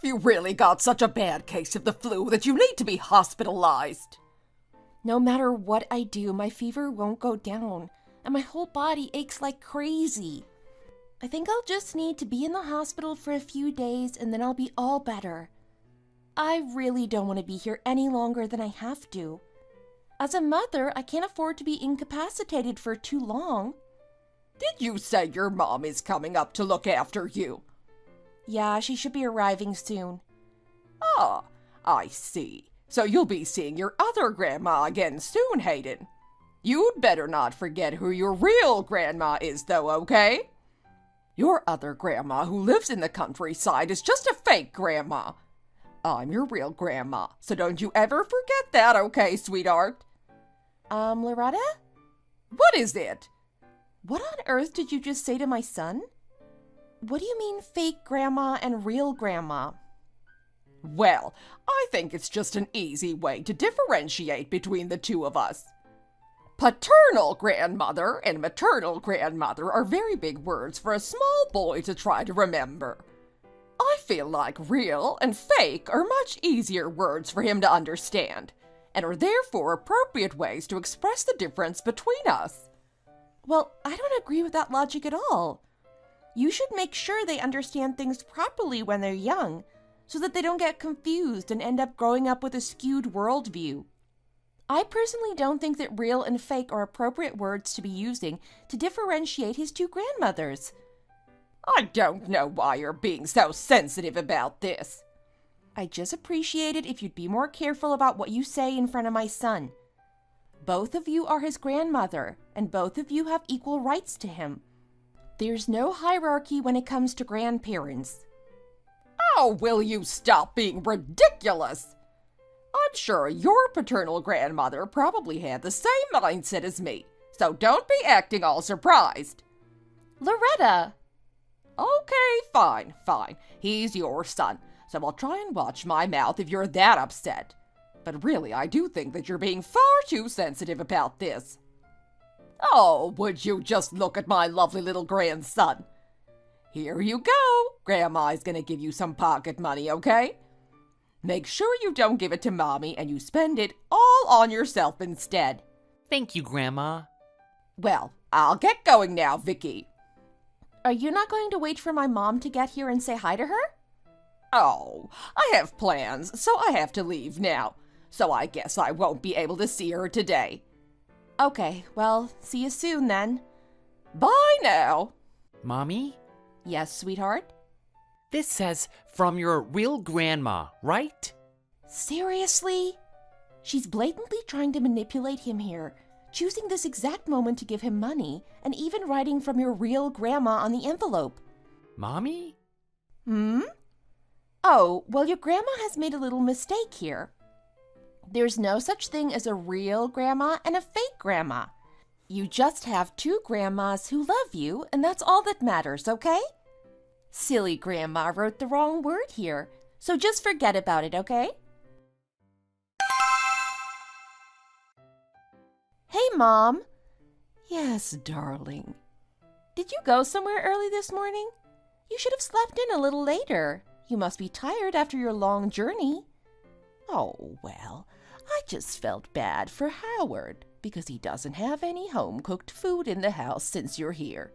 Have you really got such a bad case of the flu that you need to be hospitalized? No matter what I do, my fever won't go down, and my whole body aches like crazy. I think I'll just need to be in the hospital for a few days and then I'll be all better. I really don't want to be here any longer than I have to. As a mother, I can't afford to be incapacitated for too long. Did you say your mom is coming up to look after you? Yeah, she should be arriving soon. Ah, I see. So you'll be seeing your other grandma again soon, Hayden. You'd better not forget who your real grandma is, though, okay? Your other grandma who lives in the countryside is just a fake grandma. I'm your real grandma, so don't you ever forget that, okay, sweetheart? Loretta? What is it? What on earth did you just say to my son? What do you mean fake grandma and real grandma? Well, I think it's just an easy way to differentiate between the two of us. Paternal grandmother and maternal grandmother are very big words for a small boy to try to remember. I feel like real and fake are much easier words for him to understand, and are therefore appropriate ways to express the difference between us. Well, I don't agree with that logic at all. You should make sure they understand things properly when they're young, so that they don't get confused and end up growing up with a skewed worldview. I personally don't think that real and fake are appropriate words to be using to differentiate his two grandmothers. I don't know why you're being so sensitive about this. I just appreciate it if you'd be more careful about what you say in front of my son. Both of you are his grandmother, and both of you have equal rights to him. There's no hierarchy when it comes to grandparents. Oh, will you stop being ridiculous? I'm sure your paternal grandmother probably had the same mindset as me, so don't be acting all surprised. Loretta! Okay, fine. He's your son, so I'll try and watch my mouth if you're that upset. But really, I do think that you're being far too sensitive about this. Oh, would you just look at my lovely little grandson? Here you go. Grandma's gonna give you some pocket money, okay? Make sure you don't give it to Mommy and you spend it all on yourself instead. Thank you, Grandma. Well, I'll get going now, Vicky. Are you not going to wait for my mom to get here and say hi to her? Oh, I have plans, so I have to leave now. So I guess I won't be able to see her today. Okay, well, see you soon then. Bye now. Mommy? Yes, sweetheart? This says, from your real grandma, right? Seriously? She's blatantly trying to manipulate him here, choosing this exact moment to give him money, and even writing from your real grandma on the envelope. Mommy? Oh, well, your grandma has made a little mistake here. There's no such thing as a real grandma and a fake grandma. You just have two grandmas who love you, and that's all that matters, okay? Silly grandma wrote the wrong word here, so just forget about it, okay? Hey, Mom. Yes, darling. Did you go somewhere early this morning? You should have slept in a little later. You must be tired after your long journey. Oh, well, I just felt bad for Howard because he doesn't have any home-cooked food in the house since you're here.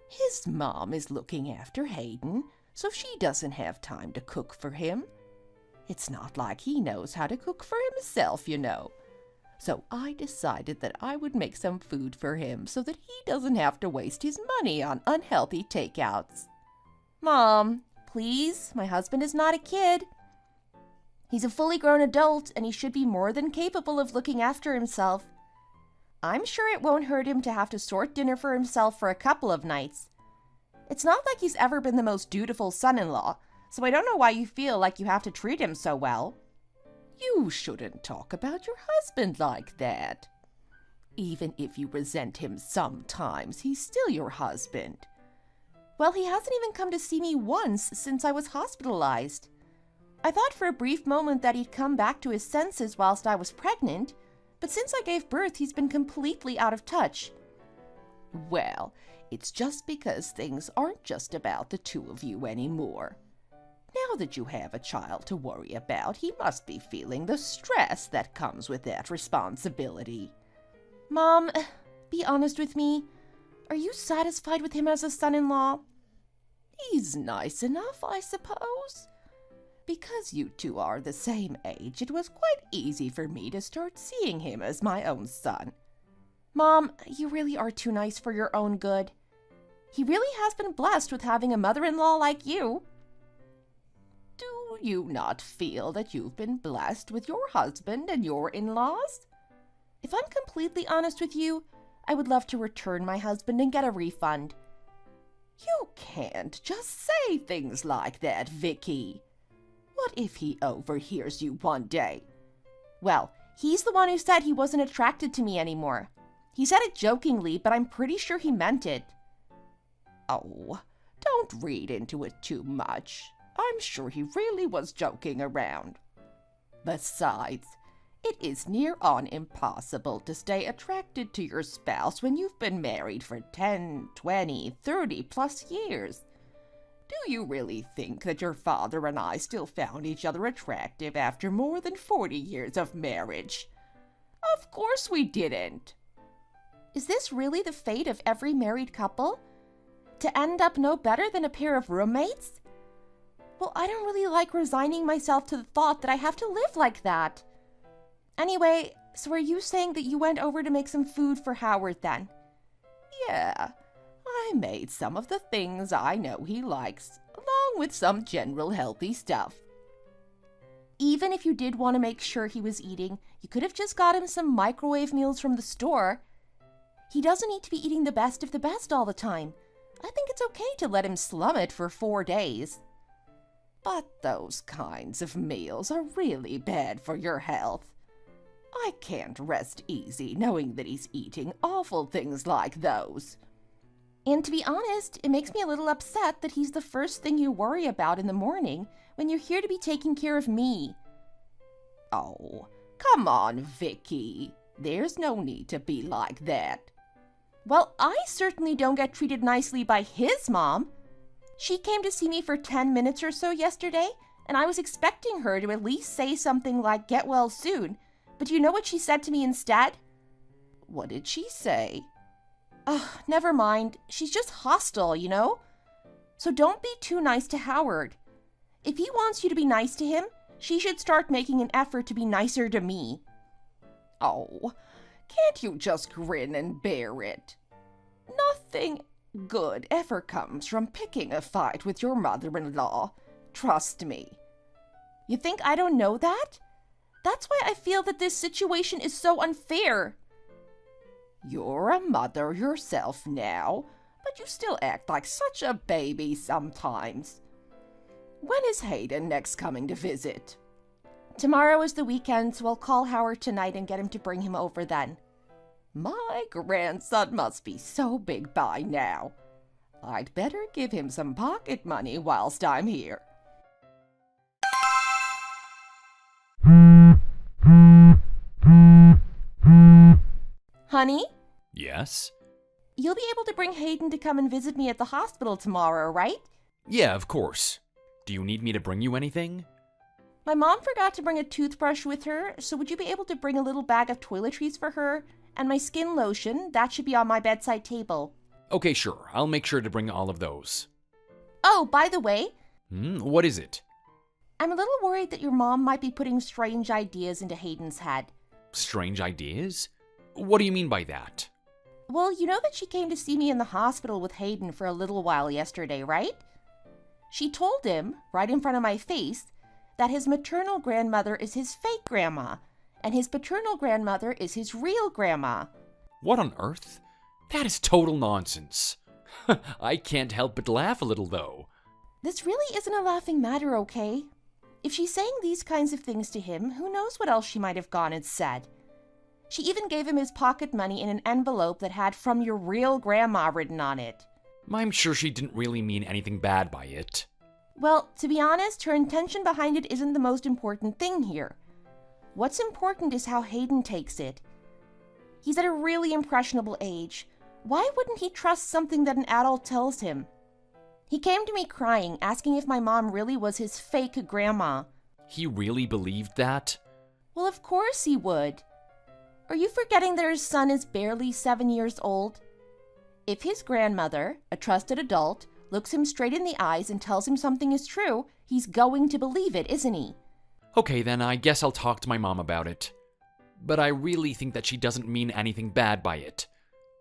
His mom is looking after Hayden, so she doesn't have time to cook for him. It's not like he knows how to cook for himself, you know. So I decided that I would make some food for him so that he doesn't have to waste his money on unhealthy takeouts. Mom, please, my husband is not a kid. He's a fully grown adult, and he should be more than capable of looking after himself. I'm sure it won't hurt him to have to sort dinner for himself for a couple of nights. It's not like he's ever been the most dutiful son-in-law, so I don't know why you feel like you have to treat him so well. You shouldn't talk about your husband like that. Even if you resent him sometimes, he's still your husband. Well, he hasn't even come to see me once since I was hospitalized. I thought for a brief moment that he'd come back to his senses whilst I was pregnant, but since I gave birth, he's been completely out of touch. Well, it's just because things aren't just about the two of you anymore. Now Now that you have a child to worry about, he must be feeling the stress that comes with that responsibility. Mom, be honest with me. Are you satisfied with him as a son-in-law? He's nice enough, I suppose. Because you two are the same age, it was quite easy for me to start seeing him as my own son. Mom, you really are too nice for your own good. He really has been blessed with having a mother-in-law like you. Do you not feel that you've been blessed with your husband and your in-laws? If I'm completely honest with you, I would love to return my husband and get a refund. You can't just say things like that, Vicky. What if he overhears you one day? Well, he's the one who said he wasn't attracted to me anymore. He said it jokingly, but I'm pretty sure he meant it. Oh, don't read into it too much. I'm sure he really was joking around. Besides, it is near on impossible to stay attracted to your spouse when you've been married for 10, 20, 30 plus years. Do you really think that your father and I still found each other attractive after more than 40 years of marriage? Of course we didn't. Is this really the fate of every married couple? To end up no better than a pair of roommates? Well, I don't really like resigning myself to the thought that I have to live like that. Anyway, so are you saying that you went over to make some food for Howard then? Yeah, I made some of the things I know he likes, along with some general healthy stuff. Even if you did want to make sure he was eating, you could have just got him some microwave meals from the store. He doesn't need to be eating the best of the best all the time. I think it's okay to let him slum it for 4 days. But those kinds of meals are really bad for your health. I can't rest easy knowing that he's eating awful things like those. And to be honest, it makes me a little upset that he's the first thing you worry about in the morning when you're here to be taking care of me. Oh, come on, Vicky. There's no need to be like that. Well, I certainly don't get treated nicely by his mom. She came to see me for 10 minutes or so yesterday, and I was expecting her to at least say something like, "Get well soon." But you know what she said to me instead? What did she say? Ugh, never mind. She's just hostile, you know? So don't be too nice to Howard. If he wants you to be nice to him, she should start making an effort to be nicer to me. Oh, can't you just grin and bear it? Nothing good ever comes from picking a fight with your mother-in-law. Trust me. You think I don't know that? That's why I feel that this situation is so unfair. You're a mother yourself now, but you still act like such a baby sometimes. When is Hayden next coming to visit? Tomorrow is the weekend, so I'll call Howard tonight and get him to bring him over then. My grandson must be so big by now. I'd better give him some pocket money whilst I'm here. Honey? Yes? You'll be able to bring Hayden to come and visit me at the hospital tomorrow, right? Yeah, of course. Do you need me to bring you anything? My mom forgot to bring a toothbrush with her, so would you be able to bring a little bag of toiletries for her? And my skin lotion, that should be on my bedside table. Okay, sure. I'll make sure to bring all of those. Oh, by the way... What is it? I'm a little worried that your mom might be putting strange ideas into Hayden's head. Strange ideas? What do you mean by that? Well, you know that she came to see me in the hospital with Hayden for a little while yesterday, right? She told him, right in front of my face, that his maternal grandmother is his fake grandma, and his paternal grandmother is his real grandma. What on earth? That is total nonsense. I can't help but laugh a little, though. This really isn't a laughing matter, okay? If she's saying these kinds of things to him, who knows what else she might have gone and said. She even gave him his pocket money in an envelope that had "From your real grandma" written on it. I'm sure she didn't really mean anything bad by it. Well, to be honest, her intention behind it isn't the most important thing here. What's important is how Hayden takes it. He's at a really impressionable age. Why wouldn't he trust something that an adult tells him? He came to me crying, asking if my mom really was his fake grandma. He really believed that? Well, of course he would. Are you forgetting that his son is barely 7 years old? If his grandmother, a trusted adult, looks him straight in the eyes and tells him something is true, he's going to believe it, isn't he? Okay, then I guess I'll talk to my mom about it. But I really think that she doesn't mean anything bad by it.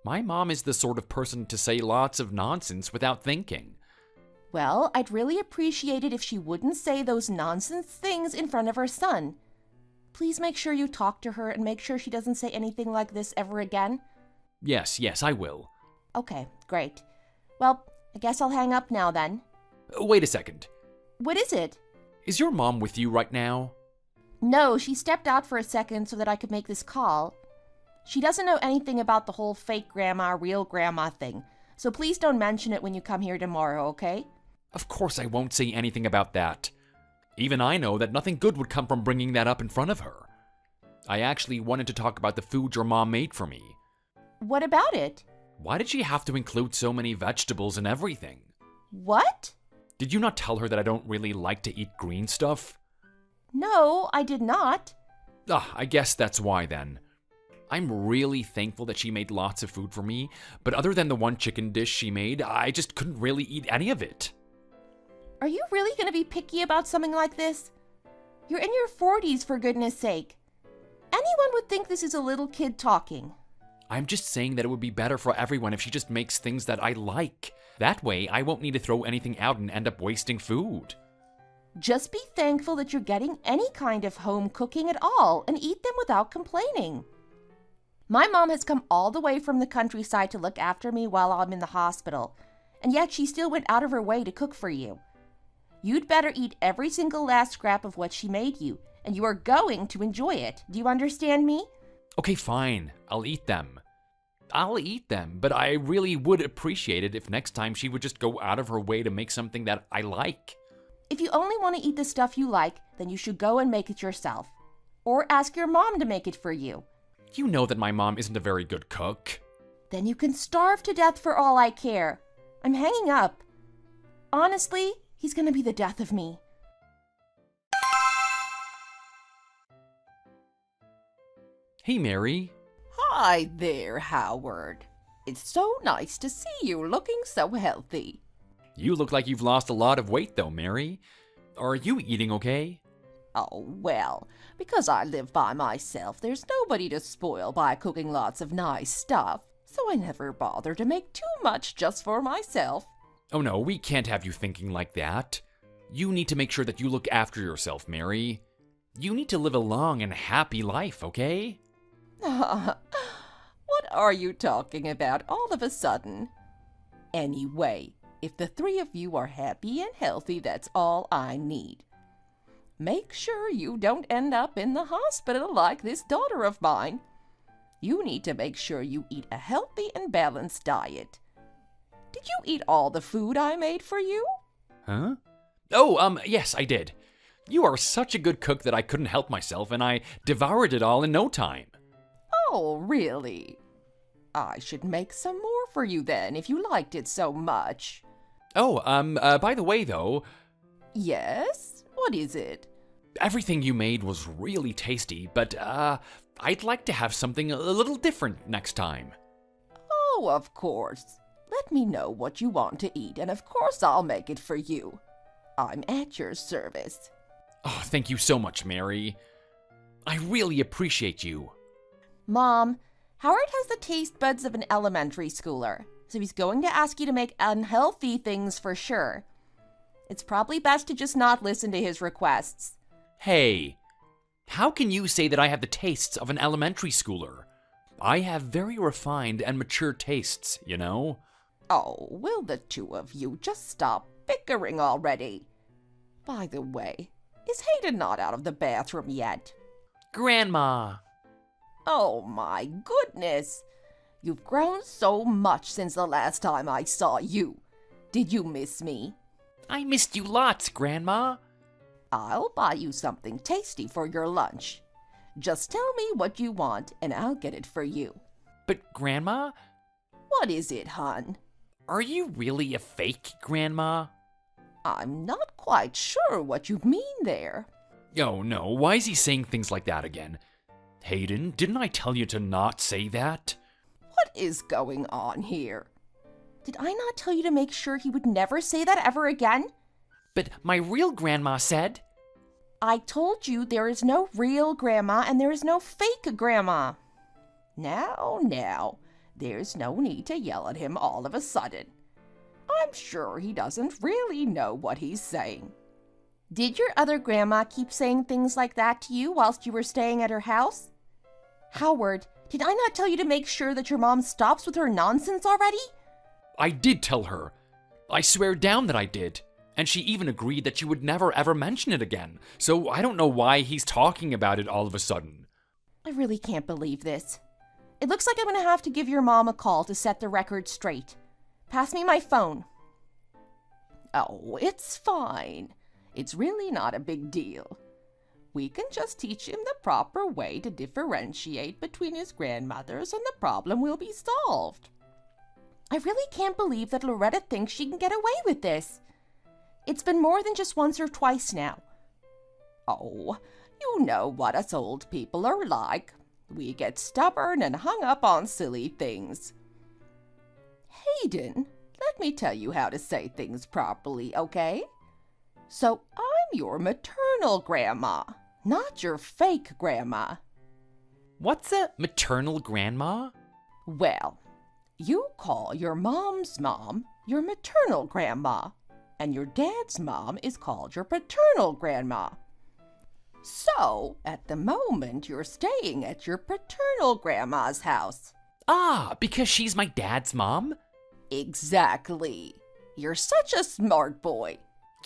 My mom is the sort of person to say lots of nonsense without thinking. Well, I'd really appreciate it if she wouldn't say those nonsense things in front of her son. Please make sure you talk to her and make sure she doesn't say anything like this ever again. Yes, I will. Okay, great. Well, I guess I'll hang up now then. Wait a second. What is it? Is your mom with you right now? No, she stepped out for a second so that I could make this call. She doesn't know anything about the whole fake grandma, real grandma thing, so please don't mention it when you come here tomorrow, okay? Of course I won't say anything about that. Even I know that nothing good would come from bringing that up in front of her. I actually wanted to talk about the food your mom made for me. What about it? Why did she have to include so many vegetables and everything? What? Did you not tell her that I don't really like to eat green stuff? No, I did not. I guess that's why then. I'm really thankful that she made lots of food for me, but other than the one chicken dish she made, I just couldn't really eat any of it. Are you really going to be picky about something like this? You're in your 40s, for goodness sake. Anyone would think this is a little kid talking. I'm just saying that it would be better for everyone if she just makes things that I like. That way, I won't need to throw anything out and end up wasting food. Just be thankful that you're getting any kind of home cooking at all and eat them without complaining. My mom has come all the way from the countryside to look after me while I'm in the hospital, and yet she still went out of her way to cook for you. You'd better eat every single last scrap of what she made you, and you are going to enjoy it. Do you understand me? Okay, fine. I'll eat them. But I really would appreciate it if next time she would just go out of her way to make something that I like. If you only want to eat the stuff you like, then you should go and make it yourself. Or ask your mom to make it for you. You know that my mom isn't a very good cook. Then you can starve to death for all I care. I'm hanging up. Honestly, he's gonna be the death of me. Hey, Mary. Hi there, Howard. It's so nice to see you looking so healthy. You look like you've lost a lot of weight, though, Mary. Are you eating okay? Oh, well, because I live by myself, there's nobody to spoil by cooking lots of nice stuff, so I never bother to make too much just for myself. Oh no, we can't have you thinking like that. You need to make sure that you look after yourself, Mary. You need to live a long and happy life, okay? What are you talking about all of a sudden? Anyway, if the three of you are happy and healthy, that's all I need. Make sure you don't end up in the hospital like this daughter of mine. You need to make sure you eat a healthy and balanced diet. Did you eat all the food I made for you? Huh? Oh, yes, I did. You are such a good cook that I couldn't help myself, and I devoured it all in no time. Oh, really? I should make some more for you then, if you liked it so much. Oh, by the way, though... Yes? What is it? Everything you made was really tasty, but, I'd like to have something a little different next time. Oh, of course. Let me know what you want to eat, and of course I'll make it for you. I'm at your service. Oh, thank you so much, Mary. I really appreciate you. Mom, Howard has the taste buds of an elementary schooler, so he's going to ask you to make unhealthy things for sure. It's probably best to just not listen to his requests. Hey, how can you say that I have the tastes of an elementary schooler? I have very refined and mature tastes, you know? Oh, will the two of you just stop bickering already? By the way, is Hayden not out of the bathroom yet? Grandma! Oh my goodness! You've grown so much since the last time I saw you. Did you miss me? I missed you lots, Grandma. I'll buy you something tasty for your lunch. Just tell me what you want and I'll get it for you. But, Grandma, What is it, hon? Are you really a fake grandma? I'm not quite sure what you mean there. Oh no, why is he saying things like that again? Hayden, didn't I tell you to not say that? What is going on here? Did I not tell you to make sure he would never say that ever again? But my real grandma said... I told you there is no real grandma and there is no fake grandma. Now, there's no need to yell at him all of a sudden. I'm sure he doesn't really know what he's saying. Did your other grandma keep saying things like that to you whilst you were staying at her house? Howard, did I not tell you to make sure that your mom stops with her nonsense already? I did tell her. I swear down that I did. And she even agreed that she would never ever mention it again. So I don't know why he's talking about it all of a sudden. I really can't believe this. It looks like I'm going to have to give your mom a call to set the record straight. Pass me my phone. Oh, it's fine. It's really not a big deal. We can just teach him the proper way to differentiate between his grandmothers and the problem will be solved. I really can't believe that Loretta thinks she can get away with this. It's been more than just once or twice now. Oh, you know what us old people are like. We get stubborn and hung up on silly things. Hayden, let me tell you how to say things properly, okay? So I'm your maternal grandma, not your fake grandma. What's a maternal grandma? Well, you call your mom's mom your maternal grandma, and your dad's mom is called your paternal grandma. So, at the moment, you're staying at your paternal grandma's house. Ah, because she's my dad's mom? Exactly. You're such a smart boy.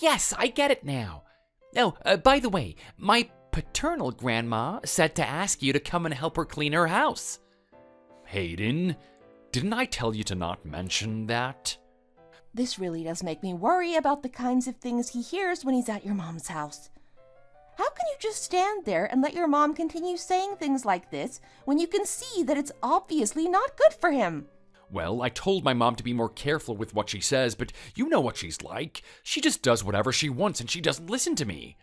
Yes, I get it now. Oh, by the way, my paternal grandma said to ask you to come and help her clean her house. Hayden, didn't I tell you to not mention that? This really does make me worry about the kinds of things he hears when he's at your mom's house. How can you just stand there and let your mom continue saying things like this when you can see that it's obviously not good for him? Well, I told my mom to be more careful with what she says, but you know what she's like. She just does whatever she wants and she doesn't listen to me.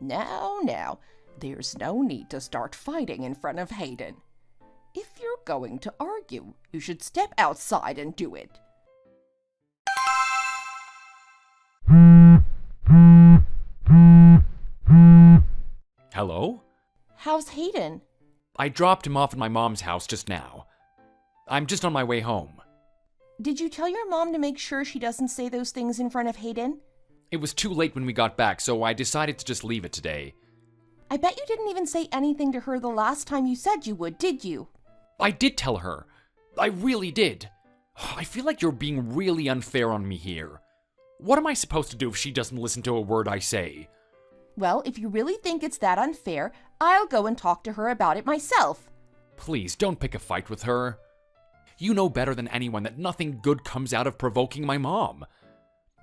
Now, there's no need to start fighting in front of Hayden. If you're going to argue, you should step outside and do it. Hello? How's Hayden? I dropped him off at my mom's house just now. I'm just on my way home. Did you tell your mom to make sure she doesn't say those things in front of Hayden? It was too late when we got back, so I decided to just leave it today. I bet you didn't even say anything to her the last time you said you would, did you? I did tell her. I really did. I feel like you're being really unfair on me here. What am I supposed to do if she doesn't listen to a word I say? Well, if you really think it's that unfair, I'll go and talk to her about it myself. Please, don't pick a fight with her. You know better than anyone that nothing good comes out of provoking my mom.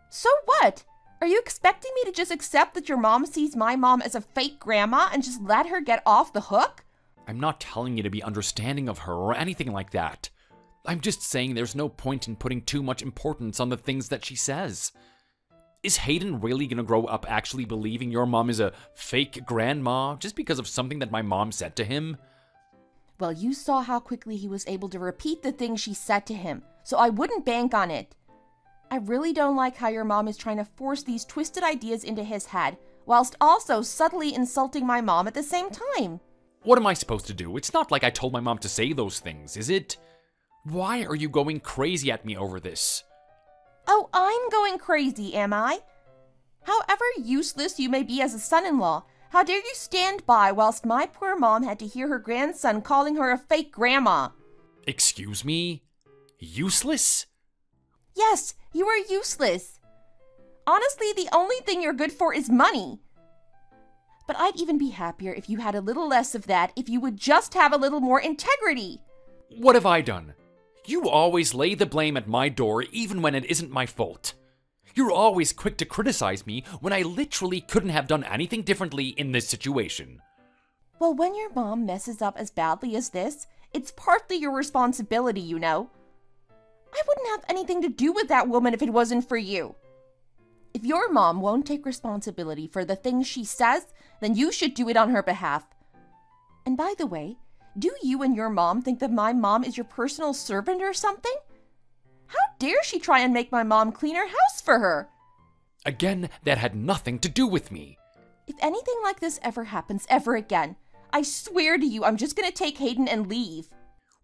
So what? Are you expecting me to just accept that your mom sees my mom as a fake grandma and just let her get off the hook? I'm not telling you to be understanding of her or anything like that. I'm just saying there's no point in putting too much importance on the things that she says. Is Hayden really gonna grow up actually believing your mom is a fake grandma just because of something that my mom said to him? Well, you saw how quickly he was able to repeat the things she said to him, so I wouldn't bank on it. I really don't like how your mom is trying to force these twisted ideas into his head, whilst also subtly insulting my mom at the same time. What am I supposed to do? It's not like I told my mom to say those things, is it? Why are you going crazy at me over this? Oh, I'm going crazy, am I? However useless you may be as a son-in-law, how dare you stand by whilst my poor mom had to hear her grandson calling her a fake grandma? Excuse me? Useless? Yes, you are useless. Honestly, the only thing you're good for is money. But I'd even be happier if you had a little less of that, if you would just have a little more integrity. What have I done? You always lay the blame at my door even when it isn't my fault. You're always quick to criticize me when I literally couldn't have done anything differently in this situation. Well, when your mom messes up as badly as this, it's partly your responsibility, you know. I wouldn't have anything to do with that woman if it wasn't for you. If your mom won't take responsibility for the things she says, then you should do it on her behalf. And by the way, do you and your mom think that my mom is your personal servant or something? How dare she try and make my mom clean her house for her? Again, that had nothing to do with me. If anything like this ever happens ever again, I swear to you I'm just gonna take Hayden and leave.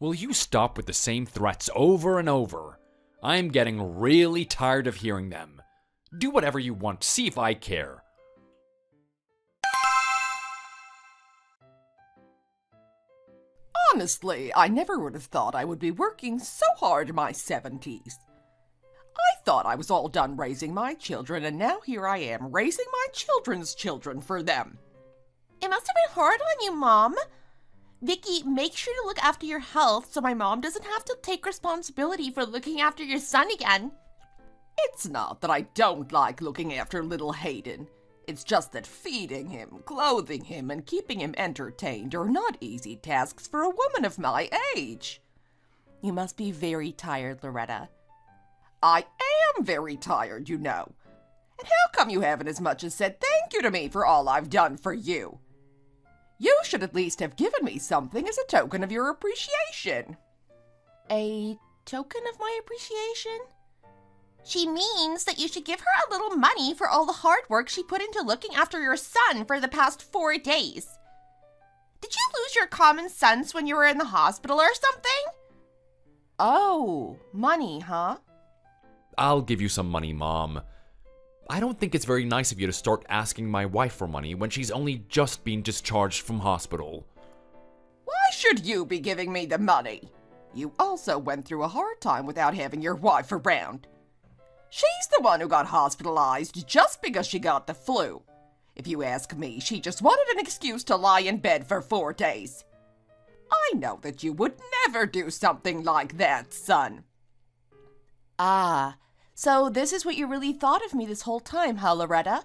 Will you stop with the same threats over and over? I'm getting really tired of hearing them. Do whatever you want, see if I care. Honestly, I never would have thought I would be working so hard in my 70s. I thought I was all done raising my children, and now here I am raising my children's children for them. It must have been hard on you, Mom. Vicky, make sure to look after your health so my mom doesn't have to take responsibility for looking after your son again. It's not that I don't like looking after little Hayden. It's just that feeding him, clothing him, and keeping him entertained are not easy tasks for a woman of my age. You must be very tired, Loretta. I am very tired, you know. And how come you haven't as much as said thank you to me for all I've done for you? You should at least have given me something as a token of your appreciation. A token of my appreciation? She means that you should give her a little money for all the hard work she put into looking after your son for the past 4 days. Did you lose your common sense when you were in the hospital or something? Oh, money, huh? I'll give you some money, Mom. I don't think it's very nice of you to start asking my wife for money when she's only just been discharged from hospital. Why should you be giving me the money? You also went through a hard time without having your wife around. She's the one who got hospitalized just because she got the flu. If you ask me, she just wanted an excuse to lie in bed for 4 days. I know that you would never do something like that, son. Ah, so this is what you really thought of me this whole time, huh, Loretta?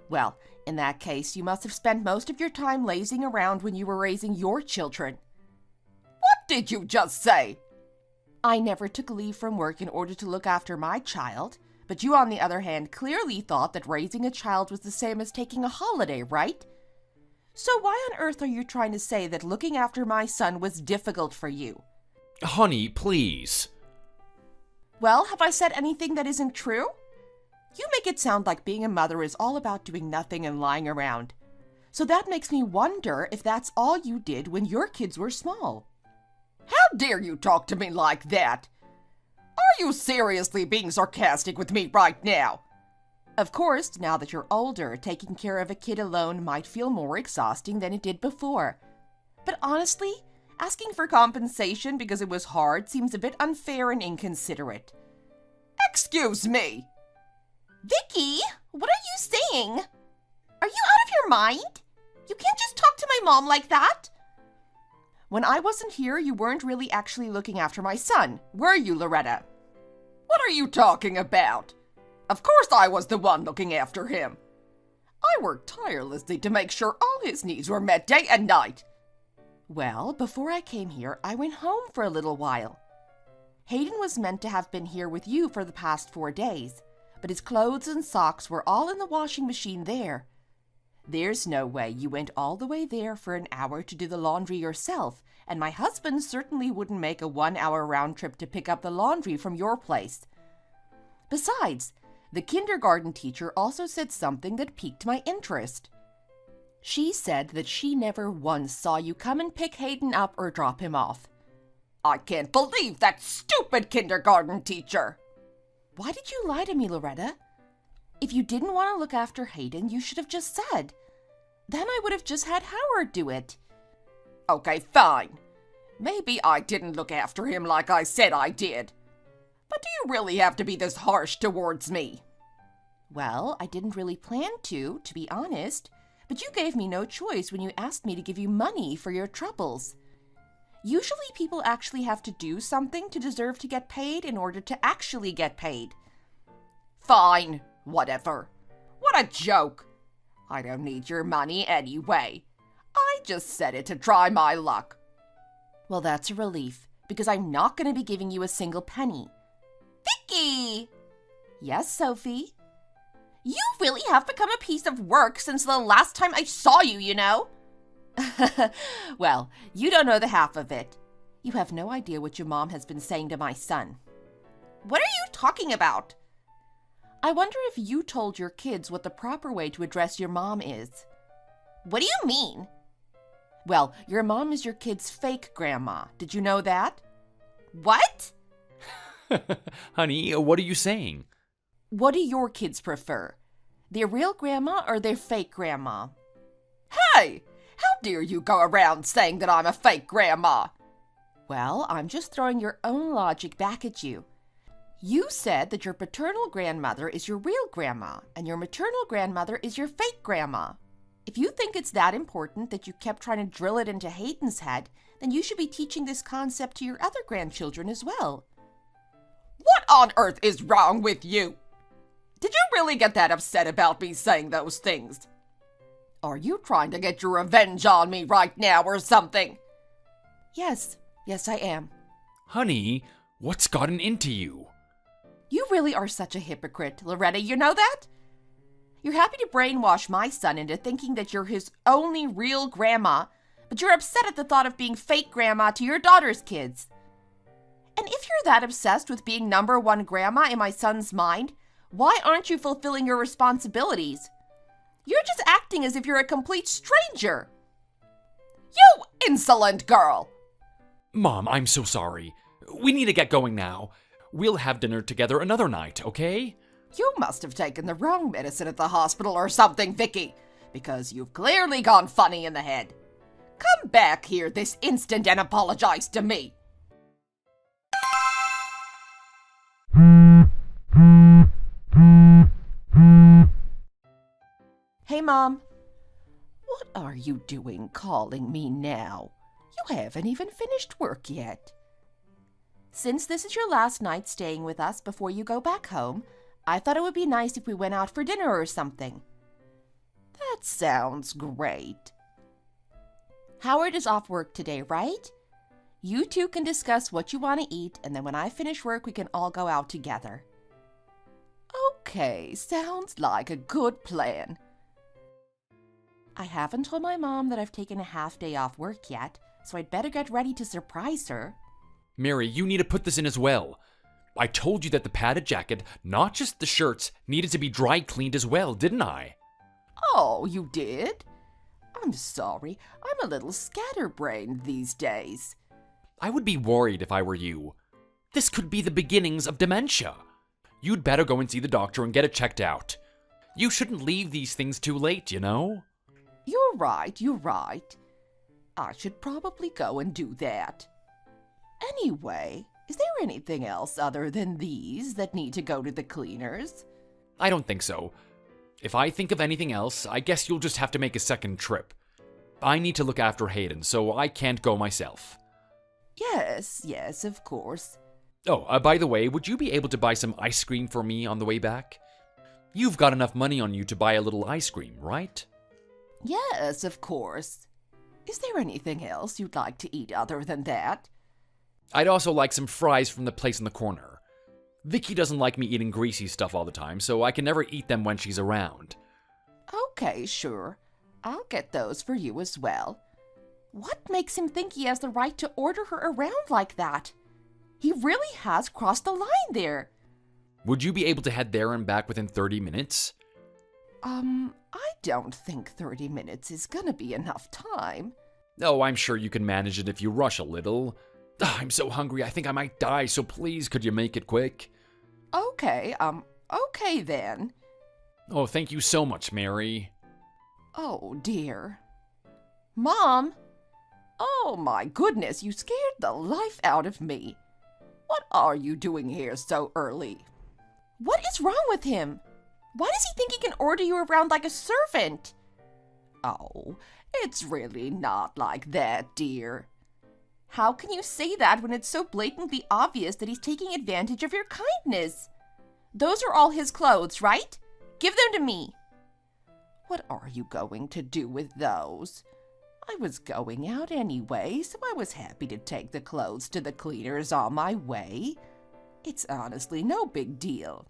Well, in that case, you must have spent most of your time lazing around when you were raising your children. What did you just say? I never took leave from work in order to look after my child, but you, on the other hand, clearly thought that raising a child was the same as taking a holiday, right? So why on earth are you trying to say that looking after my son was difficult for you? Honey, please. Well, have I said anything that isn't true? You make it sound like being a mother is all about doing nothing and lying around. So that makes me wonder if that's all you did when your kids were small. How dare you talk to me like that? Are you seriously being sarcastic with me right now? Of course, now that you're older, taking care of a kid alone might feel more exhausting than it did before. But honestly, asking for compensation because it was hard seems a bit unfair and inconsiderate. Excuse me! Vicky, what are you saying? Are you out of your mind? You can't just talk to my mom like that. When I wasn't here, you weren't really actually looking after my son, were you, Loretta? What are you talking about? Of course I was the one looking after him. I worked tirelessly to make sure all his needs were met day and night. Well, before I came here, I went home for a little while. Hayden was meant to have been here with you for the past 4 days, but his clothes and socks were all in the washing machine there. There's no way you went all the way there for an hour to do the laundry yourself, and my husband certainly wouldn't make a 1-hour round trip to pick up the laundry from your place. Besides, the kindergarten teacher also said something that piqued my interest. She said that she never once saw you come and pick Hayden up or drop him off. I can't believe that stupid kindergarten teacher! Why did you lie to me, Loretta? If you didn't want to look after Hayden, you should have just said. Then I would have just had Howard do it. Okay, fine. Maybe I didn't look after him like I said I did. But do you really have to be this harsh towards me? Well, I didn't really plan to be honest. But you gave me no choice when you asked me to give you money for your troubles. Usually people actually have to do something to deserve to get paid in order to actually get paid. Fine, whatever. What a joke. I don't need your money anyway. I just said it to try my luck. Well, that's a relief, because I'm not going to be giving you a single penny. Vicky! Yes, Sophie? You really have become a piece of work since the last time I saw you, you know? Well, you don't know the half of it. You have no idea what your mom has been saying to my son. What are you talking about? I wonder if you told your kids what the proper way to address your mom is. What do you mean? Well, your mom is your kid's fake grandma. Did you know that? What? Honey, what are you saying? What do your kids prefer? Their real grandma or their fake grandma? Hey! How dare you go around saying that I'm a fake grandma? Well, I'm just throwing your own logic back at you. You said that your paternal grandmother is your real grandma, and your maternal grandmother is your fake grandma. If you think it's that important that you kept trying to drill it into Hayden's head, then you should be teaching this concept to your other grandchildren as well. What on earth is wrong with you? Did you really get that upset about me saying those things? Are you trying to get your revenge on me right now or something? Yes, I am. Honey, what's gotten into you? You really are such a hypocrite, Loretta, you know that? You're happy to brainwash my son into thinking that you're his only real grandma, but you're upset at the thought of being fake grandma to your daughter's kids. And if you're that obsessed with being number one grandma in my son's mind, why aren't you fulfilling your responsibilities? You're just acting as if you're a complete stranger. You insolent girl! Mom, I'm so sorry. We need to get going now. We'll have dinner together another night, okay? You must have taken the wrong medicine at the hospital or something, Vicky, because you've clearly gone funny in the head. Come back here this instant and apologize to me. Hey, Mom. What are you doing calling me now? You haven't even finished work yet. Since this is your last night staying with us before you go back home, I thought it would be nice if we went out for dinner or something. That sounds great. Howard is off work today, right? You two can discuss what you want to eat, and then when I finish work, we can all go out together. Okay, sounds like a good plan. I haven't told my mom that I've taken a half day off work yet, so I'd better get ready to surprise her. Mary, you need to put this in as well. I told you that the padded jacket, not just the shirts, needed to be dry cleaned as well, didn't I? Oh, you did? I'm sorry. I'm a little scatterbrained these days. I would be worried if I were you. This could be the beginnings of dementia. You'd better go and see the doctor and get it checked out. You shouldn't leave these things too late, you know? You're right. I should probably go and do that. Anyway, is there anything else other than these that need to go to the cleaners? I don't think so. If I think of anything else, I guess you'll just have to make a second trip. I need to look after Hayden, so I can't go myself. Yes, of course. Oh, by the way, would you be able to buy some ice cream for me on the way back? You've got enough money on you to buy a little ice cream, right? Yes, of course. Is there anything else you'd like to eat other than that? I'd also like some fries from the place in the corner. Vicky doesn't like me eating greasy stuff all the time, so I can never eat them when she's around. Okay, sure. I'll get those for you as well. What makes him think he has the right to order her around like that? He really has crossed the line there. Would you be able to head there and back within 30 minutes? I don't think 30 minutes is gonna be enough time. Oh, I'm sure you can manage it if you rush a little. I'm so hungry, I think I might die, so please could you make it quick? Okay then. Oh, thank you so much, Mary. Oh, dear. Mom! Oh, my goodness, you scared the life out of me. What are you doing here so early? What is wrong with him? Why does he think he can order you around like a servant? Oh, it's really not like that, dear. How can you say that when it's so blatantly obvious that he's taking advantage of your kindness? Those are all his clothes, right? Give them to me. What are you going to do with those? I was going out anyway, so I was happy to take the clothes to the cleaners on my way. It's honestly no big deal.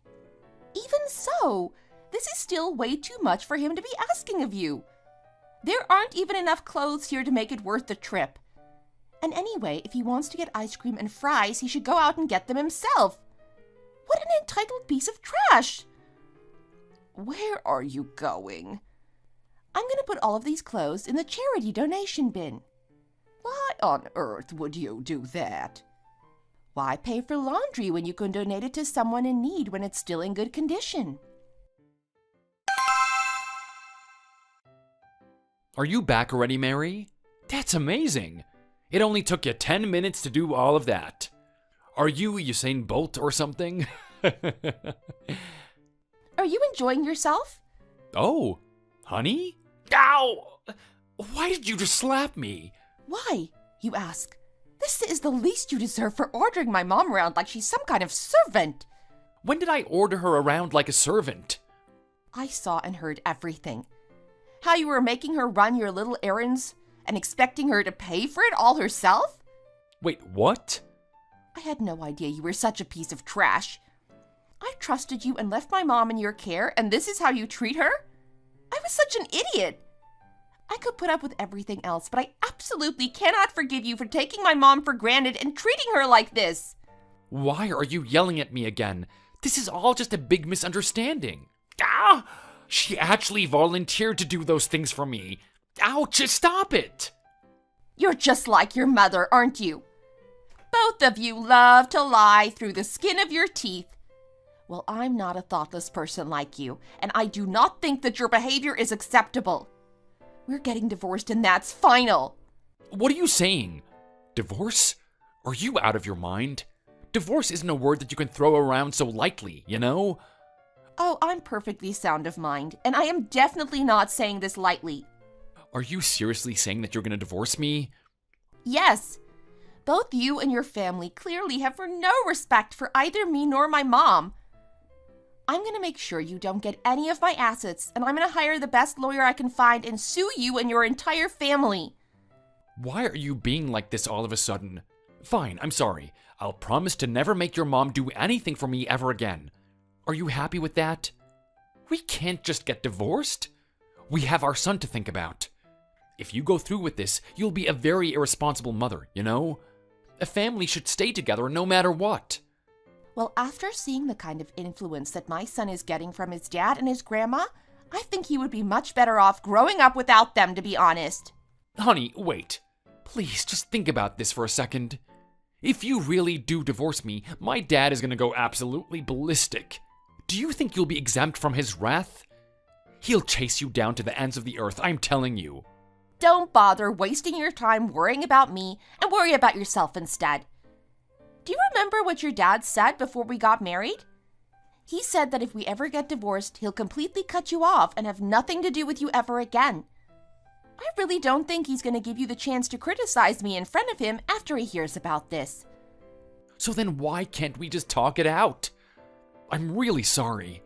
Even so, this is still way too much for him to be asking of you. There aren't even enough clothes here to make it worth the trip. And anyway, if he wants to get ice cream and fries, he should go out and get them himself. What an entitled piece of trash! Where are you going? I'm going to put all of these clothes in the charity donation bin. Why on earth would you do that? Why pay for laundry when you can donate it to someone in need when it's still in good condition? Are you back already, Mary? That's amazing. It only took you 10 minutes to do all of that. Are you Usain Bolt or something? Are you enjoying yourself? Oh, honey? Ow! Why did you just slap me? Why, you ask? This is the least you deserve for ordering my mom around like she's some kind of servant. When did I order her around like a servant? I saw and heard everything. How you were making her run your little errands and expecting her to pay for it all herself? Wait, what? I had no idea you were such a piece of trash. I trusted you and left my mom in your care, and this is how you treat her? I was such an idiot. I could put up with everything else, but I absolutely cannot forgive you for taking my mom for granted and treating her like this. Why are you yelling at me again? This is all just a big misunderstanding. Ah! She actually volunteered to do those things for me. Ouch, stop it! You're just like your mother, aren't you? Both of you love to lie through the skin of your teeth. Well, I'm not a thoughtless person like you, and I do not think that your behavior is acceptable. We're getting divorced and that's final. What are you saying? Divorce? Are you out of your mind? Divorce isn't a word that you can throw around so lightly, you know? Oh, I'm perfectly sound of mind, and I am definitely not saying this lightly. Are you seriously saying that you're going to divorce me? Yes. Both you and your family clearly have no respect for either me nor my mom. I'm going to make sure you don't get any of my assets, and I'm going to hire the best lawyer I can find and sue you and your entire family. Why are you being like this all of a sudden? Fine, I'm sorry. I'll promise to never make your mom do anything for me ever again. Are you happy with that? We can't just get divorced. We have our son to think about. If you go through with this, you'll be a very irresponsible mother, you know? A family should stay together no matter what. Well, after seeing the kind of influence that my son is getting from his dad and his grandma, I think he would be much better off growing up without them, to be honest. Honey, wait. Please, just think about this for a second. If you really do divorce me, my dad is gonna go absolutely ballistic. Do you think you'll be exempt from his wrath? He'll chase you down to the ends of the earth, I'm telling you. Don't bother wasting your time worrying about me and worry about yourself instead. Do you remember what your dad said before we got married? He said that if we ever get divorced, he'll completely cut you off and have nothing to do with you ever again. I really don't think he's going to give you the chance to criticize me in front of him after he hears about this. So then why can't we just talk it out? I'm really sorry.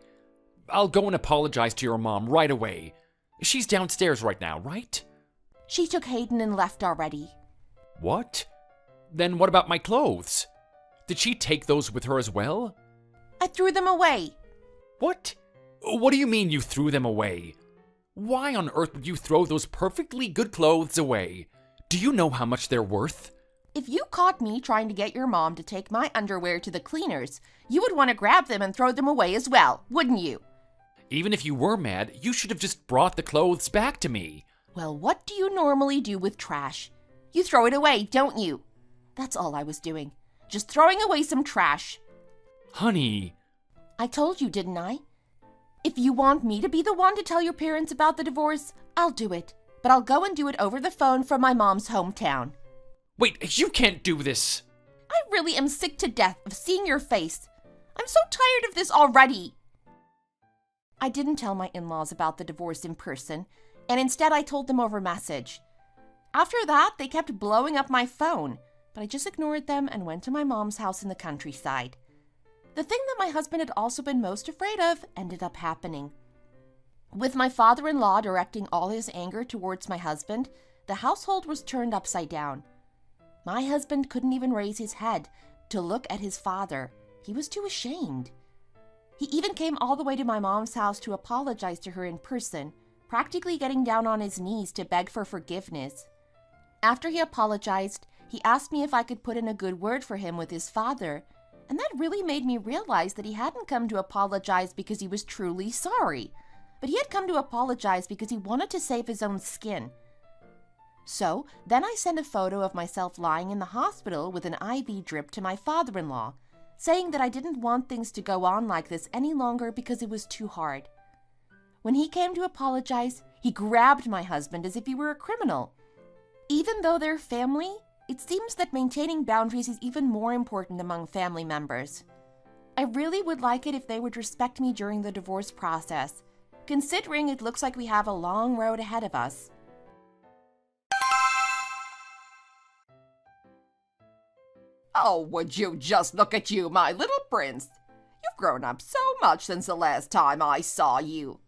I'll go and apologize to your mom right away. She's downstairs right now, right? She took Hayden and left already. What? Then what about my clothes? Did she take those with her as well? I threw them away. What? What do you mean you threw them away? Why on earth would you throw those perfectly good clothes away? Do you know how much they're worth? If you caught me trying to get your mom to take my underwear to the cleaners, you would want to grab them and throw them away as well, wouldn't you? Even if you were mad, you should have just brought the clothes back to me. Well, what do you normally do with trash? You throw it away, don't you? That's all I was doing. Just throwing away some trash. Honey. I told you, didn't I? If you want me to be the one to tell your parents about the divorce, I'll do it. But I'll go and do it over the phone from my mom's hometown. Wait, you can't do this. I really am sick to death of seeing your face. I'm so tired of this already. I didn't tell my in-laws about the divorce in person, and instead I told them over message. After that, they kept blowing up my phone, but I just ignored them and went to my mom's house in the countryside. The thing that my husband had also been most afraid of ended up happening. With my father-in-law directing all his anger towards my husband, the household was turned upside down. My husband couldn't even raise his head to look at his father. He was too ashamed. He even came all the way to my mom's house to apologize to her in person, practically getting down on his knees to beg for forgiveness. After he apologized, he asked me if I could put in a good word for him with his father, and that really made me realize that he hadn't come to apologize because he was truly sorry, but he had come to apologize because he wanted to save his own skin. So then I sent a photo of myself lying in the hospital with an IV drip to my father-in-law, saying that I didn't want things to go on like this any longer because it was too hard. When he came to apologize, he grabbed my husband as if he were a criminal. Even though they're family, it seems that maintaining boundaries is even more important among family members. I really would like it if they would respect me during the divorce process, considering it looks like we have a long road ahead of us. Oh, would you just look at you, my little prince? You've grown up so much since the last time I saw you.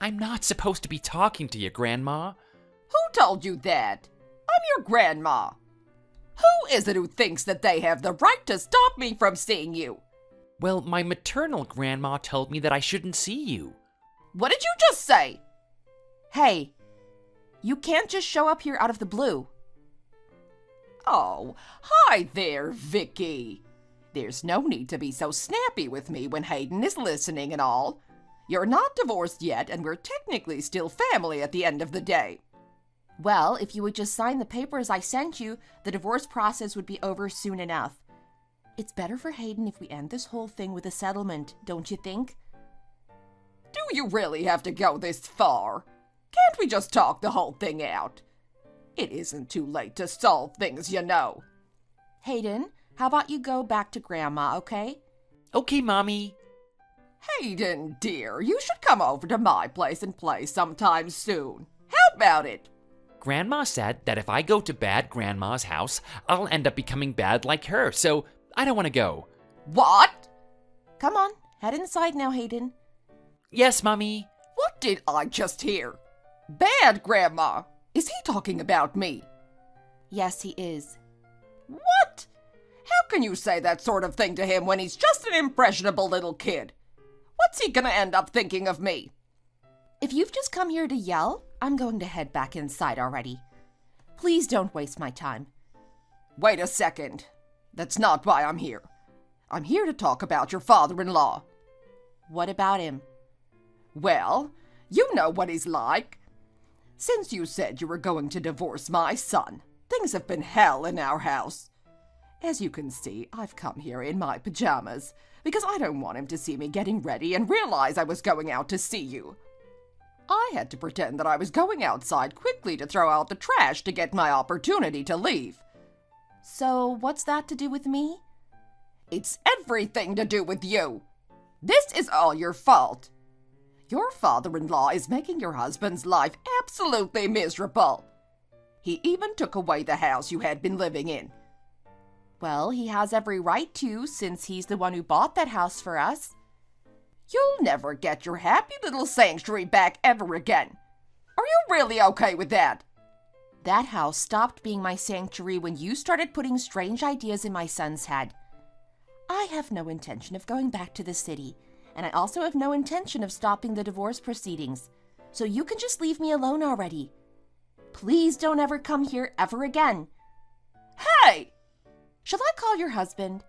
I'm not supposed to be talking to you, Grandma. Who told you that? I'm your grandma. Who is it who thinks that they have the right to stop me from seeing you? Well, my maternal grandma told me that I shouldn't see you. What did you just say? Hey, you can't just show up here out of the blue. Oh, hi there, Vicky. There's no need to be so snappy with me when Hayden is listening and all. You're not divorced yet, and we're technically still family at the end of the day. Well, if you would just sign the papers I sent you, the divorce process would be over soon enough. It's better for Hayden if we end this whole thing with a settlement, don't you think? Do you really have to go this far? Can't we just talk the whole thing out? It isn't too late to solve things, you know. Hayden, how about you go back to Grandma, okay? Okay, Mommy. Hayden, dear, you should come over to my place and play sometime soon. How about it? Grandma said that if I go to bad Grandma's house, I'll end up becoming bad like her, so I don't want to go. What? Come on, head inside now, Hayden. Yes, Mommy. What did I just hear? Bad Grandma? Is he talking about me? Yes, he is. What? How can you say that sort of thing to him when he's just an impressionable little kid? What's he gonna end up thinking of me? If you've just come here to yell, I'm going to head back inside already. Please don't waste my time. Wait a second. That's not why I'm here. I'm here to talk about your father-in-law. What about him? Well, you know what he's like. Since you said you were going to divorce my son, things have been hell in our house. As you can see, I've come here in my pajamas because I don't want him to see me getting ready and realize I was going out to see you. I had to pretend that I was going outside quickly to throw out the trash to get my opportunity to leave. So, what's that to do with me? It's everything to do with you. This is all your fault. Your father-in-law is making your husband's life absolutely miserable. He even took away the house you had been living in. Well, he has every right to, since he's the one who bought that house for us. You'll never get your happy little sanctuary back ever again. Are you really okay with that? That house stopped being my sanctuary when you started putting strange ideas in my son's head. I have no intention of going back to the city, and I also have no intention of stopping the divorce proceedings, so you can just leave me alone already. Please don't ever come here ever again. Hey! Shall I call your husband?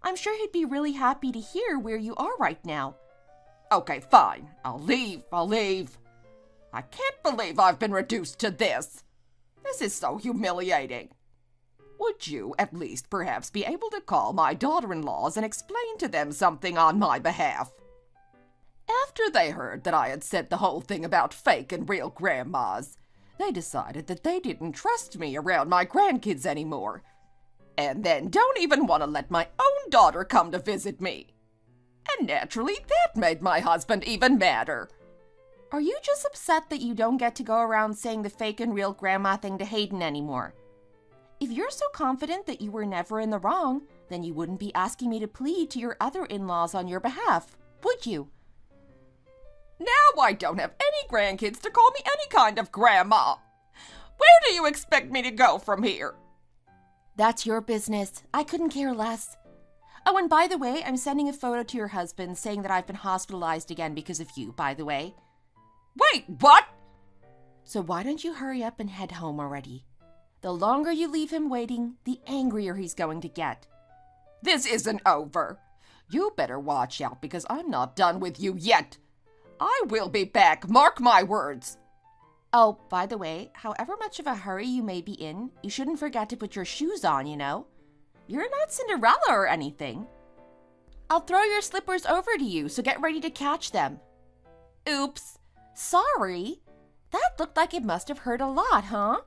I'm sure he'd be really happy to hear where you are right now. Okay, fine. I'll leave. I can't believe I've been reduced to this. This is so humiliating. Would you at least perhaps be able to call my daughter-in-laws and explain to them something on my behalf? After they heard that I had said the whole thing about fake and real grandmas, they decided that they didn't trust me around my grandkids anymore. And then don't even want to let my own daughter come to visit me. And naturally, that made my husband even madder. Are you just upset that you don't get to go around saying the fake and real grandma thing to Hayden anymore? If you're so confident that you were never in the wrong, then you wouldn't be asking me to plead to your other in-laws on your behalf, would you? Now I don't have any grandkids to call me any kind of grandma. Where do you expect me to go from here? That's your business. I couldn't care less. Oh, and by the way, I'm sending a photo to your husband saying that I've been hospitalized again because of you, by the way. Wait, what? So why don't you hurry up and head home already? The longer you leave him waiting, the angrier he's going to get. This isn't over. You better watch out because I'm not done with you yet. I will be back, mark my words. Oh, by the way, however much of a hurry you may be in, you shouldn't forget to put your shoes on, you know? You're not Cinderella or anything. I'll throw your slippers over to you, so get ready to catch them. Oops. Sorry. That looked like it must have hurt a lot, huh?